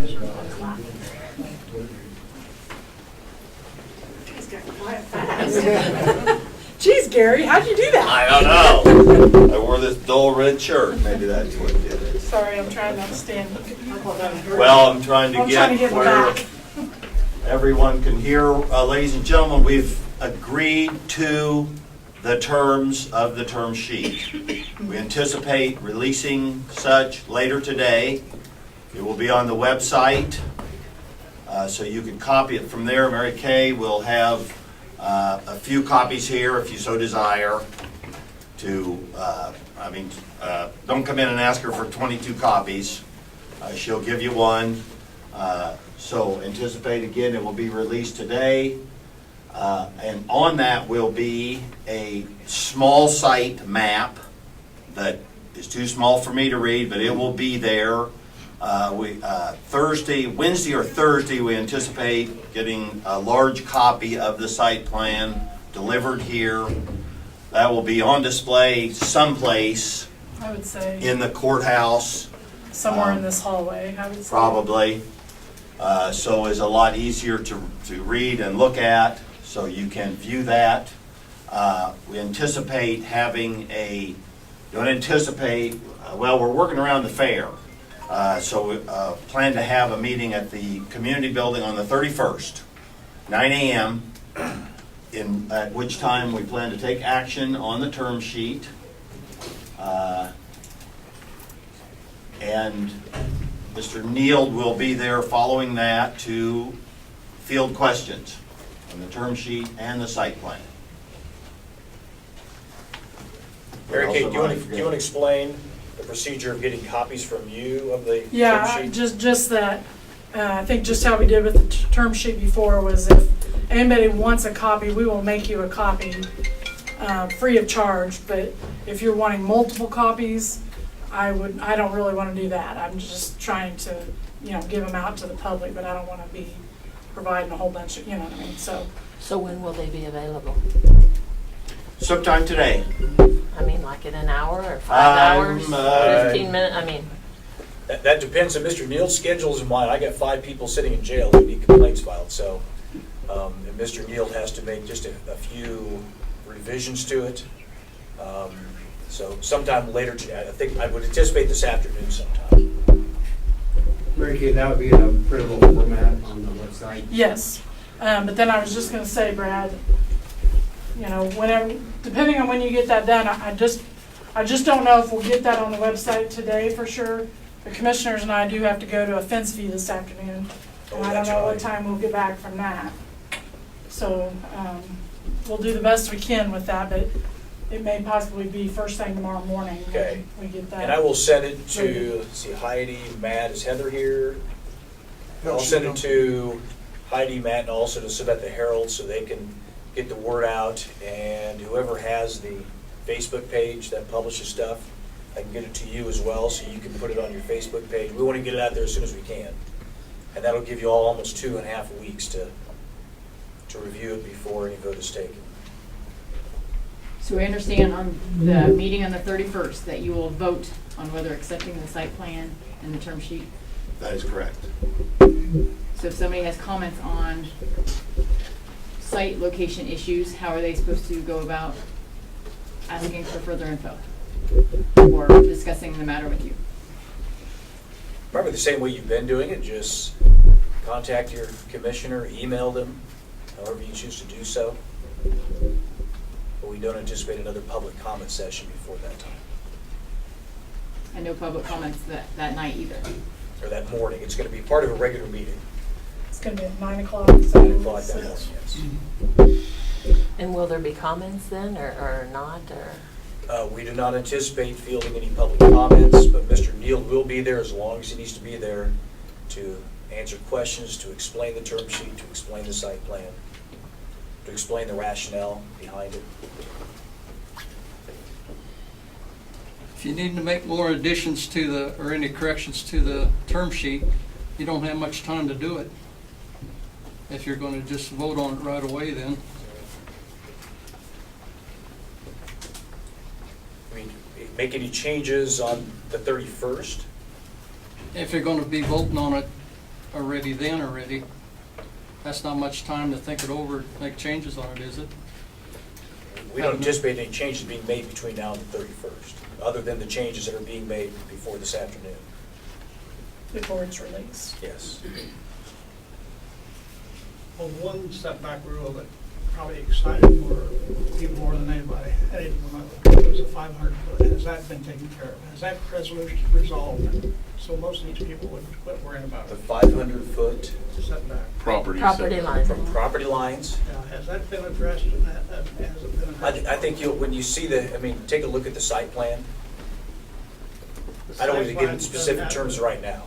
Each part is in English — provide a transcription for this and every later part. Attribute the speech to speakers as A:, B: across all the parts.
A: He's got quiet fast. Geez, Gary, how'd you do that?
B: I don't know. I wore this dull red shirt. Maybe that's what did it.
A: Sorry, I'm trying not to stand.
B: Well, I'm trying to get
A: in the
B: where
A: back.
B: everyone can hear. Ladies and gentlemen, we've agreed to the terms of the term sheet. We anticipate releasing such later today. It will be on the website, so you can copy it from there. Mary Kay will have a few copies here if you so desire to, don't come in and ask her for 22 copies. She'll give you one. So anticipate, again, it will be released today. And on that will be a small site map that is too small for me to read, but it will be there. Wednesday or Thursday, we anticipate getting a large copy of the site plan delivered here. That will be on display someplace,
A: I would say,
B: in the courthouse.
A: somewhere in this hallway, I would say.
B: Probably. So it's a lot easier to read and look at, so you can view that. We anticipate having well, we're working around the fair. So we plan to have a meeting at the community building on the 31st, 9 a.m., at which time we plan to take action on the term sheet. And Mr. Neild will be there following that to field questions on the term sheet and the site plan.
C: Mary Kay, do you want to explain the procedure of getting copies from you of the term
A: Yeah,
C: sheet?
A: just that. I think just how we did with the term sheet before was if anybody wants a copy, we will make you a copy free of charge. But if you're wanting multiple copies, I don't really want to do that. I'm just trying to, give them out to the public, but I don't want to be providing a whole bunch of, you know what I mean? So
D: when will they be available?
B: Sometime today.
D: I mean, like in an hour or 5 hours, 15 minutes?
C: That depends on Mr. Neal's schedules and mine. I got 5 people sitting in jail who need complaints filed, so and Mr. Neal has to make just a few revisions to it. So sometime later, I would anticipate this afternoon sometime.
E: Mary Kay, that would be in a printable format on the website?
A: yes. But then I was just going to say, Brad, whenever, depending on when you get that done, I just don't know if we'll get that on the website today for sure. The commissioners and I do have to go to a fence view this afternoon, and I don't know what time we'll get back from that. So we'll do the best we can with that, but it may possibly be first thing tomorrow morning
C: Okay.
A: when we get that.
C: And I will send it to, let's see, Heidi, Matt, is Heather here? I'll send it to Heidi, Matt, and also to submit the Herald so they can get the word out, and whoever has the Facebook page that publishes stuff, I can get it to you as well so you can put it on your Facebook page. We want to get it out there as soon as we can. And that'll give you all almost 2.5 weeks to review it before any vote is taken.
F: So we understand on the meeting on the 31st that you will vote on whether accepting the site plan and the term sheet.
B: That is correct.
F: So if somebody has comments on site location issues, how are they supposed to go about asking for further info or discussing the matter with you?
C: Probably the same way you've been doing it, just contact your commissioner, email them, however you choose to do so. But we don't anticipate another public comment session before that time,
F: And no public comments that night either.
C: or that morning. It's going to be part of a regular meeting,
A: It's going to be at 9 o'clock.
C: 9 o'clock that morning, yes.
D: And will there be comments then or not?
C: We do not anticipate fielding any public comments, but Mr. Neal will be there as long as he needs to be there to answer questions, to explain the term sheet, to explain the site plan, to explain the rationale behind it.
G: If you need to make more additions to or any corrections to the term sheet, you don't have much time to do it. If you're going to just vote on it right away then.
C: I mean, make any changes on the 31st?
G: If you're going to be voting on it already then. That's not much time to think it over, make changes on it, is it?
C: We don't anticipate any changes being made between now and the 31st, other than the changes that are being made before this afternoon.
A: Before it's released.
C: Yes.
H: Well, one setback rule that probably excited people more than anybody, it was a 500 foot. Has that been taken care of? Has that resolution resolved? So most of these people would quit worrying about
C: The
H: it.
C: 500-foot
H: Setback.
D: Property
I: setback.
D: lines.
C: from property lines.
H: Now, has that been addressed and has it been addressed?
C: I think when you see take a look at the site plan.
H: The
C: I don't want to
H: site
C: get
H: plan
C: into specific
H: doesn't
C: terms
H: have-
C: right now.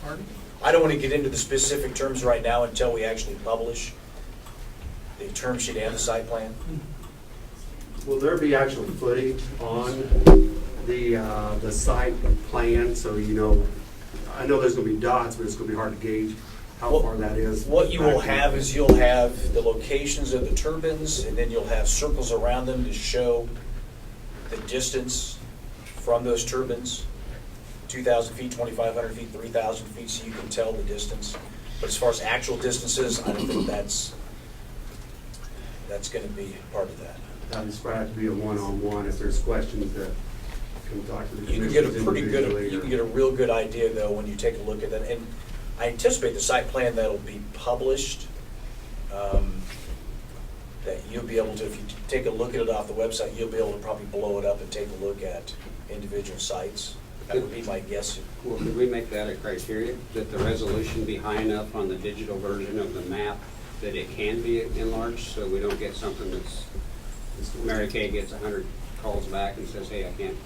H: Pardon?
C: I don't want to get into the specific terms right now until we actually publish the term sheet and the site plan.
I: Will there be actual footage on the site plan, so you know, I know there's gonna be dots, but it's gonna be hard to gauge how
C: What-
I: far that is.
C: What you will
I: back in.
C: have is you'll have the locations of the turbines, and then you'll have circles around them to show the distance from those turbines, 2,000 feet, 2,500 feet, 3,000 feet, so you can tell the distance. But as far as actual distances, I don't think that's going to be part of that.
I: That would probably have to be a one-on-one if there's questions that can talk to the
C: You can get a
I: commissioners
C: pretty good,
I: individually
C: you
I: or-
C: can get a real good idea though when you take a look at that. And I anticipate the site plan that'll be published, that you'll be able to, if you take a look at it off the website, you'll be able to probably blow it up and take a look at individual sites. That would be my guess.
E: Well, could we make that a criteria, that the resolution be high enough on the digital version of the map that it can be enlarged, so we don't get something that's, Mary Kay gets 100 calls back and says, hey, I can't.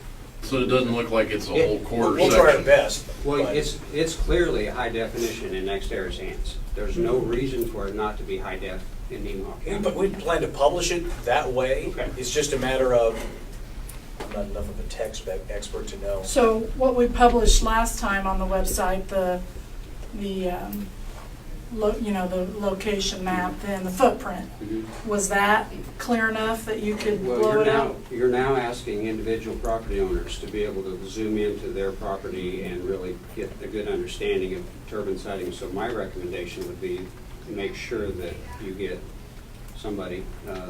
J: So it doesn't look like it's a whole quarter
C: We'll try our
J: section.
C: best.
E: Well,
C: but-
E: it's clearly high definition in NextEra's hands. There's no reason for it not to be high def in Nemaha
C: But we
E: County.
C: plan to publish it that way.
E: Okay.
C: It's just a matter of, I'm not enough of a tech expert to know.
A: So what we published last time on the website, the location map and the footprint,
E: Mhm.
A: was that clear enough that you could
E: Well,
A: blow it out?
E: you're now asking individual property owners to be able to zoom into their property and really get a good understanding of turbine siting. So my recommendation would be to make sure that you get somebody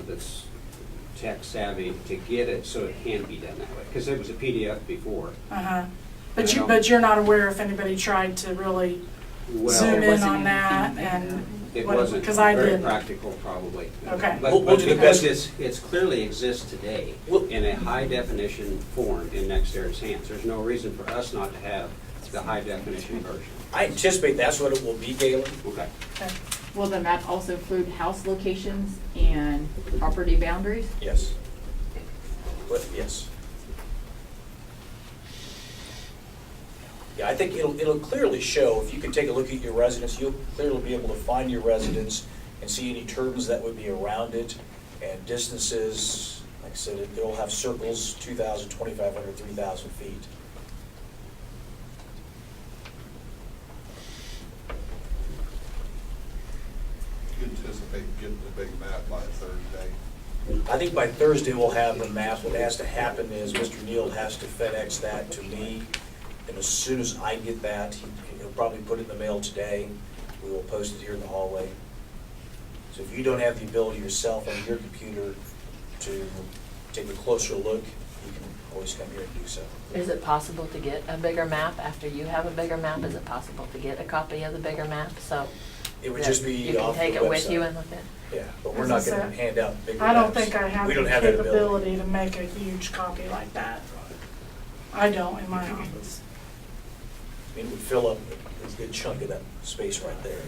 E: that's tech savvy to get it so it can be done that way. Because it was a PDF before.
A: Uh-huh.
E: Yeah.
A: But you're not aware if anybody tried to really
E: Well,
A: zoom in
F: wasn't
A: on that
F: anything,
A: and,
E: it wasn't
A: because I
E: very
A: didn't.
E: practical, probably.
A: Okay.
E: But,
C: We'll do the
E: because
C: best.
E: it's clearly exists today
C: We'll-
E: in a high definition form in NextEra's hands. There's no reason for us not to have the high definition version.
C: I anticipate that's what it will be, Galen.
E: Okay.
A: Okay.
F: Will the map also include house locations and property boundaries?
C: Yes. But, yes. Yeah, I think it'll clearly show, if you can take a look at your residence, you'll clearly be able to find your residence and see any turbines that would be around it, and distances, like I said, it'll have circles, 2,000, 2,500, 3,000 feet.
J: You anticipate getting the big map by Thursday?
C: I think by Thursday we'll have the map. What has to happen is Mr. Neal has to FedEx that to me, and as soon as I get that, he'll probably put it in the mail today. We will post it here in the hallway. So if you don't have the ability yourself on your computer to take a closer look, you can always come here and do so.
D: Is it possible to get a bigger map after you have a bigger map? Is it possible to get a copy of the bigger map? So
C: It would
D: that
C: just be
D: you can
C: off the
D: take it with you
C: website.
D: and look at it?
C: Yeah, but we're
A: As
C: not
A: I
C: going to
A: said,
C: hand out bigger
A: I don't
C: maps.
A: think I have
C: We
A: the
C: don't have that
A: capability to make a huge copy like that. I don't in my office.
C: I mean, it would fill up a good chunk of that space right there.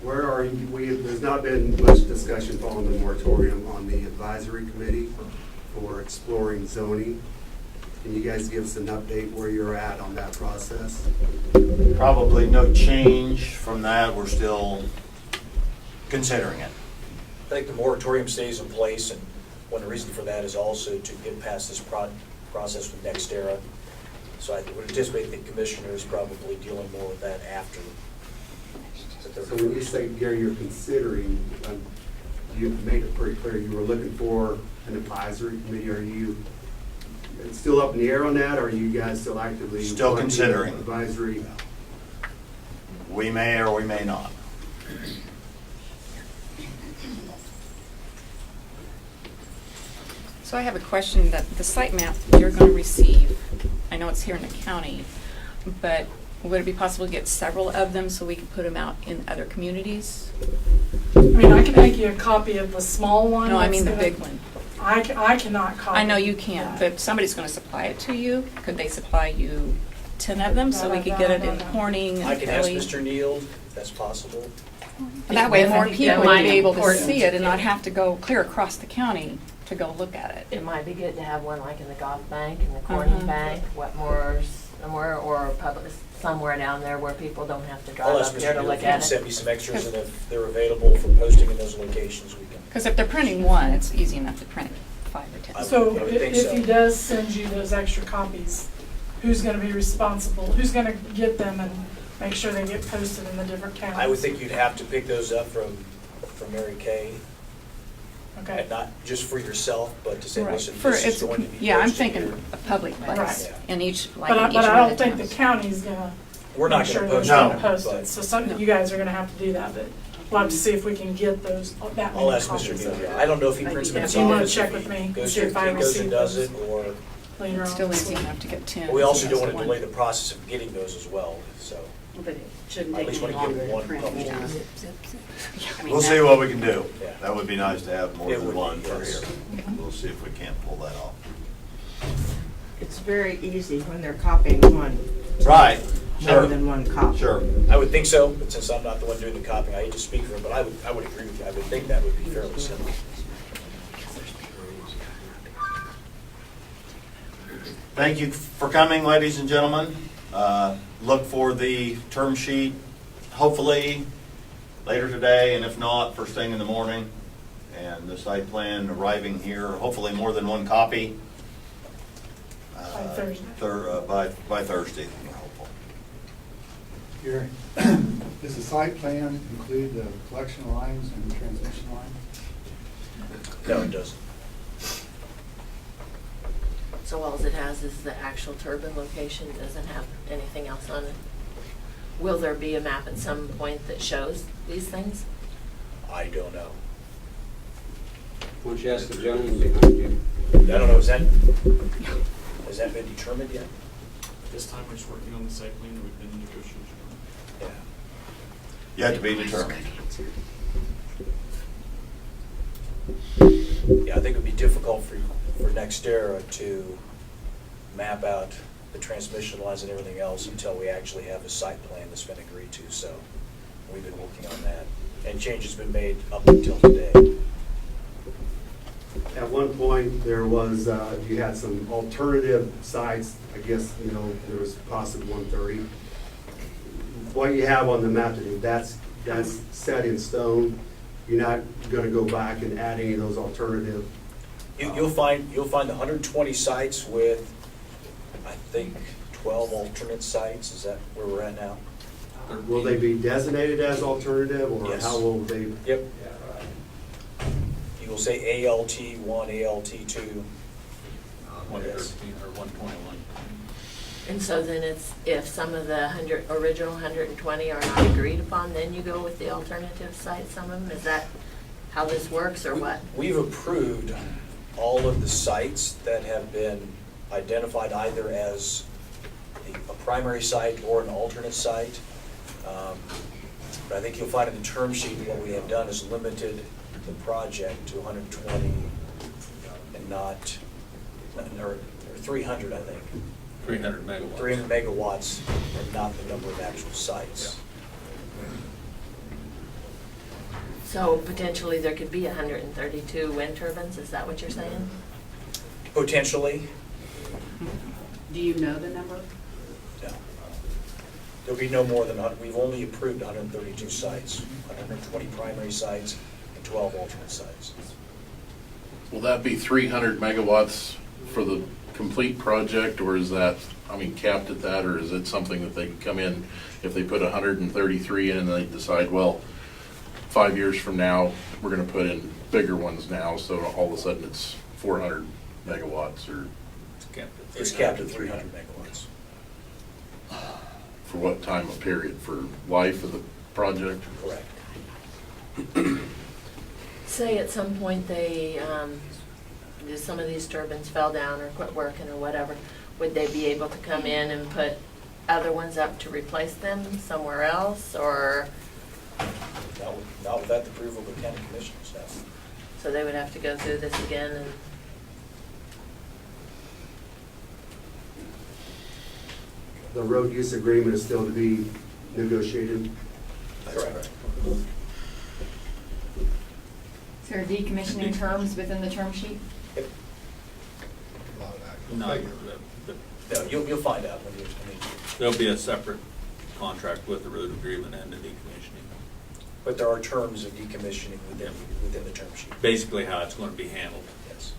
I: Where are you, there's not been much discussion following the moratorium on the advisory committee for exploring zoning. Can you guys give us an update where you're at on that process?
B: Probably no change from that. We're still considering it.
C: I think the moratorium stays in place, and one of the reasons for that is also to get past this process with NextEra. So I would anticipate the commissioner is probably dealing more with that after.
I: So when you say, Gary, you're considering, you made it pretty clear you were looking for an advisory committee. Are it's still up in the air on that, or are you guys still actively?
B: Still
I: funding
B: considering.
I: Advisory?
B: We may or we may not.
K: So I have a question that the site map you're going to receive, I know it's here in the county, but would it be possible to get several of them so we can put them out in other communities?
A: I mean, I can make you a copy of the small one.
K: No, I mean the
A: that's
K: big
A: gonna-
K: one.
A: I cannot copy.
K: I know you can't,
A: that.
K: but somebody's going to supply it to you. Could they supply you 10 of them so we could get it in Corning
C: I
K: and
C: can ask
K: Philly?
C: Mr. Neal if that's possible.
K: That way more
D: I think
K: people
D: that
K: would
D: might
K: be
D: be
K: able to
D: important.
K: see it and not have to go clear across the county to go look at it.
D: It might be good to have one like in the Goff Bank and the Corning
K: Mhm.
D: Bank, somewhere, or public, somewhere down there where people don't have to drive
C: I'll ask
D: up here
C: Mr.
D: to
C: Neal
D: look
C: if he can
D: at
C: send
D: it.
C: me some extras, and if they're available for posting in those locations, we can.
K: Because if they're printing one, it's easy enough to print 5 or 10.
A: So
C: I would think
A: if
C: so.
A: he does send you those extra copies, who's gonna be responsible? Who's gonna get them and make sure they get posted in the different counties?
C: I would think you'd have to pick those up from Mary Kay,
A: Okay.
C: and not just for yourself, but to say,
K: Right.
C: listen,
K: For,
C: this is
K: it's,
C: going to be
K: yeah, I'm
C: posted
K: thinking
C: here.
K: a public place
A: Right.
K: in each, like
A: But
K: in
A: I,
K: each
A: but I
K: one of
A: don't
K: the
A: think the
K: towns.
A: county's gonna
C: We're not
A: make sure
C: going
A: they're
C: to post
A: gonna
C: it,
A: post it.
C: but
A: So some,
K: No.
A: you guys are gonna have to do that, but we'll have to see if we can get those, that
C: I'll
A: many
C: ask Mr.
A: copies.
C: Neal. I don't know if he prints them in his
A: If you wanna
C: office,
A: check
C: if
A: with
C: he
A: me,
C: goes
A: see
C: to-
A: if I
C: he goes and
A: receive
C: does
A: those.
C: it, or
A: Later on
K: Still
A: this
K: easy
A: week.
K: enough to get 10.
C: we also
K: if
C: don't
K: he
C: want
K: has
C: to
K: one.
C: delay the process of getting those as well, so.
L: But it shouldn't
C: At
L: take
C: least
L: any
C: when you get
L: longer to
C: one
L: print
C: published.
L: down. I mean,
B: We'll see
L: that-
B: what we can do.
C: Yeah.
B: That would be nice to have more
C: It
B: than
C: would be,
B: one for
C: yes.
B: here. We'll see if we can't pull that off.
L: It's very easy when they're copying one,
B: Right,
L: more
B: sure,
L: than one copy.
B: sure.
C: I would think so, but since I'm not the one doing the copying, I hate to speak for him, but I would agree with you. I would think that would be fairly simple.
B: Thank you for coming, ladies and gentlemen. Look for the term sheet, hopefully later today, and if not, first thing in the morning. And the site plan arriving here, hopefully more than one copy.
A: By Thursday.
B: By Thursday, we're hopeful.
M: Gary, does the site plan include the collection lines and transmission lines?
C: No, it doesn't.
D: So all it has is the actual turbine location, doesn't have anything else on it. Will there be a map at some point that shows these things?
C: I don't know.
E: Why don't you ask the gentleman behind you?
C: I don't know, has that been determined yet?
N: This time we're just working on the site plan, we've been in negotiations.
C: Yeah.
B: Yet to be determined.
C: Yeah, I think it would be difficult for NextEra to map out the transmission lines and everything else until we actually have a site plan that's been agreed to, so we've been working on that. And changes been made up until today.
I: At one point, there was, you had some alternative sites, I guess, you know, there was possibly 130. What you have on the map today, that's set in stone. You're not gonna go back and add any of those alternative.
C: You'll find the 120 sites with, I think, 12 alternate sites. Is that where we're at now?
I: Will they be designated as alternative, or
C: Yes.
I: how will they?
C: Yep. You will say ALT1, ALT2.
N: 113 or 121.
D: And so then it's, if some of the original 120 are not agreed upon, then you go with the alternative site, some of them? Is that how this works, or what?
C: We've approved all of the sites that have been identified either as a primary site or an alternate site. But I think you'll find in the term sheet what we have done is limited the project to 120 and not, or 300, I think.
N: 300 megawatts.
C: 300 megawatts and not the number of actual sites.
D: So potentially there could be 132 wind turbines, is that what you're saying?
C: Potentially,
L: Do you know the number?
C: no. There'll be no more than, we've only approved 132 sites, 120 primary sites and 12 alternate sites.
O: Will that be 300 megawatts for the complete project, or is that, I mean, capped at that, or is it something that they can come in, if they put 133 in and they decide, well, 5 years from now, we're gonna put in bigger ones now, so all of a sudden it's 400 megawatts, or?
C: It's capped at 300 megawatts.
O: For what time of period? For life of the project?
C: Correct.
D: Say at some point they, some of these turbines fell down or quit working or whatever, would they be able to come in and put other ones up to replace them somewhere else, or?
C: Not without the approval of the county commissioners, no.
D: So they would have to go through this again and?
I: The road use agreement is still to be negotiated.
C: Correct.
F: Is there decommissioning terms within the term sheet?
J: Not
C: No, you'll find out when you,
P: There'll be a separate contract with the road agreement and the decommissioning.
C: but there are terms of decommissioning within the term sheet.
P: Basically how it's going to be handled.
C: Yes.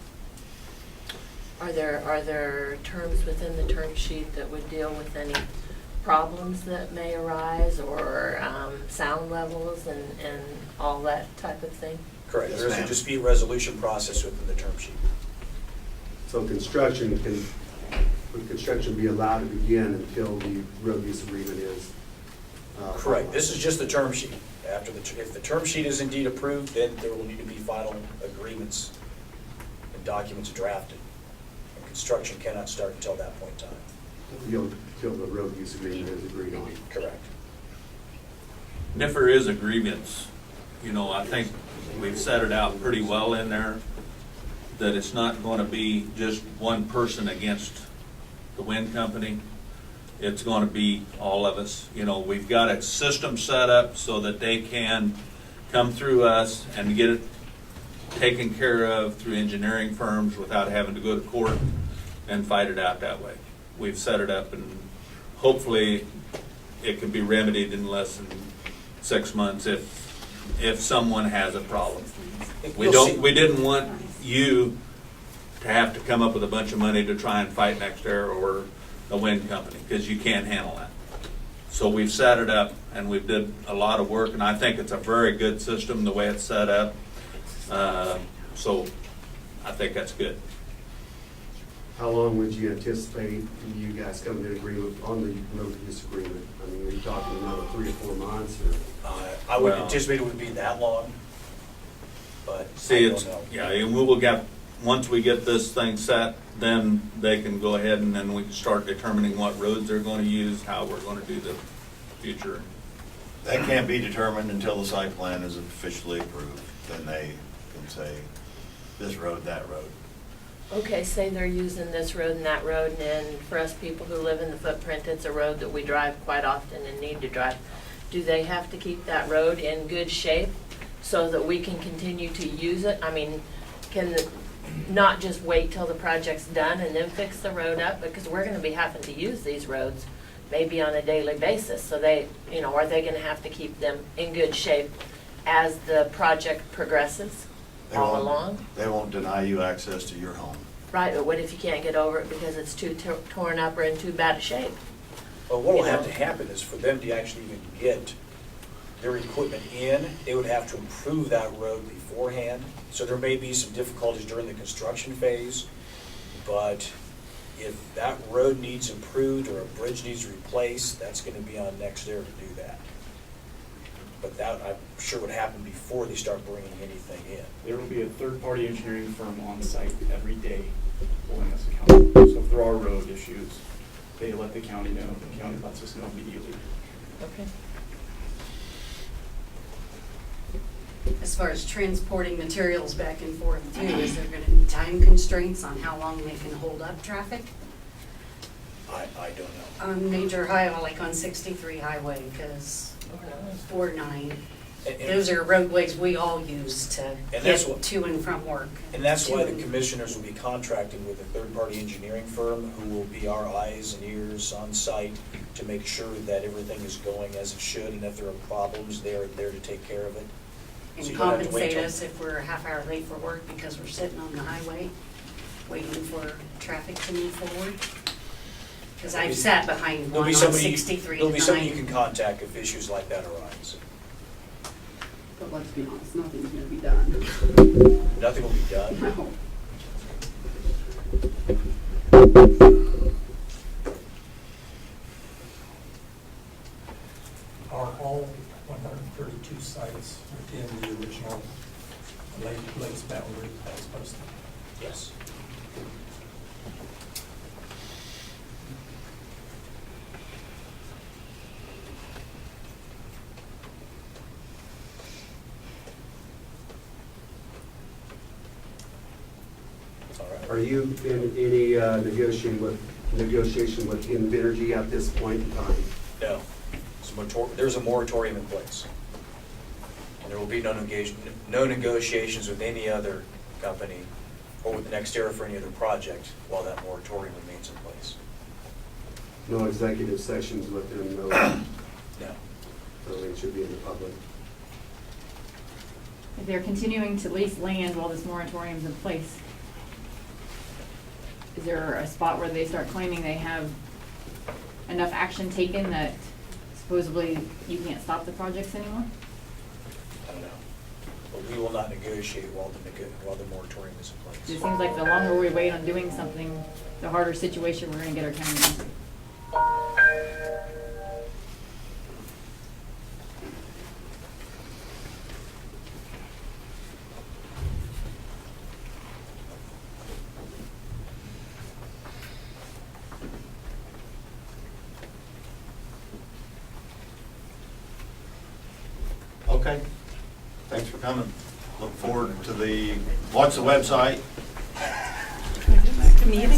D: Are there terms within the term sheet that would deal with any problems that may arise, or sound levels and all that type of thing?
C: Correct.
B: Yes,
C: There's a
B: ma'am.
C: dispute resolution process within the term sheet.
I: So construction would construction be allowed to begin until the road use agreement is?
C: Correct. This is just the term sheet. After if the term sheet is indeed approved, then there will need to be final agreements and documents drafted. And construction cannot start until that point in time.
I: Until the road use agreement is agreed on.
C: Correct.
P: And if there is agreements, you know, I think we've set it out pretty well in there, that it's not going to be just one person against the wind company. It's going to be all of us. You know, we've got a system set up so that they can come through us and get it taken care of through engineering firms without having to go to court and fight it out that way. We've set it up, and hopefully it can be remedied in less than 6 months if someone has a problem. We didn't want you to have to come up with a bunch of money to try and fight NextEra or the wind company, because you can't handle that. So we've set it up, and we've did a lot of work, and I think it's a very good system the way it's set up. So I think that's good.
I: How long would you anticipate you guys coming to agreement on the road use agreement? I mean, are you talking another 3 or 4 months, or?
C: I would
P: Well-
C: anticipate it would be that long, but
P: See,
C: I
P: it's,
C: don't know.
P: yeah, and we will get, once we get this thing set, then they can go ahead and then we can start determining what roads they're going to use, how we're going to do the future.
B: That can't be determined until the site plan is officially approved. Then they can say, this road, that road.
D: Okay, say they're using this road and that road, and then for us people who live in the footprint, it's a road that we drive quite often and need to drive. Do they have to keep that road in good shape so that we can continue to use it? I mean, can not just wait till the project's done and then fix the road up, because we're gonna be having to use these roads maybe on a daily basis. So they, you know, are they gonna have to keep them in good shape as the project progresses all along?
B: They won't deny you access to your home.
D: Right, but what if you can't get over it because it's too torn up or in too bad a shape?
C: But what will
D: You know?
C: have to happen is for them to actually even get their equipment in, they would have to improve that road beforehand. So there may be some difficulties during the construction phase, but if that road needs improved or a bridge needs replaced, that's gonna be on NextEra to do that. But that, I'm sure, would happen before they start bringing anything in.
N: There will be a third-party engineering firm on site every day holding us accountable. So if there are road issues, they let the county know, the county lets us know immediately.
D: Okay.
Q: As far as transporting materials back and forth too, is there gonna be time constraints on how long they can hold up traffic?
C: I don't know.
Q: On major highway, like on 63 highway, because, or 9, those are roadways we all use to
C: And that's
Q: get
C: what-
Q: to and from work.
C: And that's why
Q: To
C: the
Q: and-
C: commissioners will be contracting with a third-party engineering firm who will be our eyes and ears on site to make sure that everything is going as it should, and if there are problems, they're there to take care of it. So
Q: And
C: you don't have to wait
Q: compensate
C: till-
Q: us if we're a half hour late for work because we're sitting on the highway waiting for traffic to move forward. Because I've sat behind
C: There'll
Q: one
C: be
Q: on
C: somebody,
Q: 63
C: there'll be somebody you
Q: tonight.
C: can contact if issues like that arise.
F: But let's be honest, nothing's gonna be done.
C: Nothing will be done.
F: No.
R: Are all 132 sites within the original Lakes Baton Rouge as posted?
C: Yes. All right.
I: Are you in any negotiation with Invenergy at this point in time?
C: No. There's a moratorium in place. And there will be no negotiations with any other company or with NextEra for any other project while that moratorium remains in place.
I: No executive sessions with them, no?
C: No.
I: So it should be in the public.
F: If they're continuing to lease land while this moratorium's in place, is there a spot where they start claiming they have enough action taken that supposedly you can't stop the projects anymore?
C: I don't know. But we will not negotiate while the moratorium is in place.
F: It seems like the longer we wait on doing something, the harder situation we're gonna get our county into.
B: Okay, thanks for coming. Look forward to watch the website.
L: Meeting?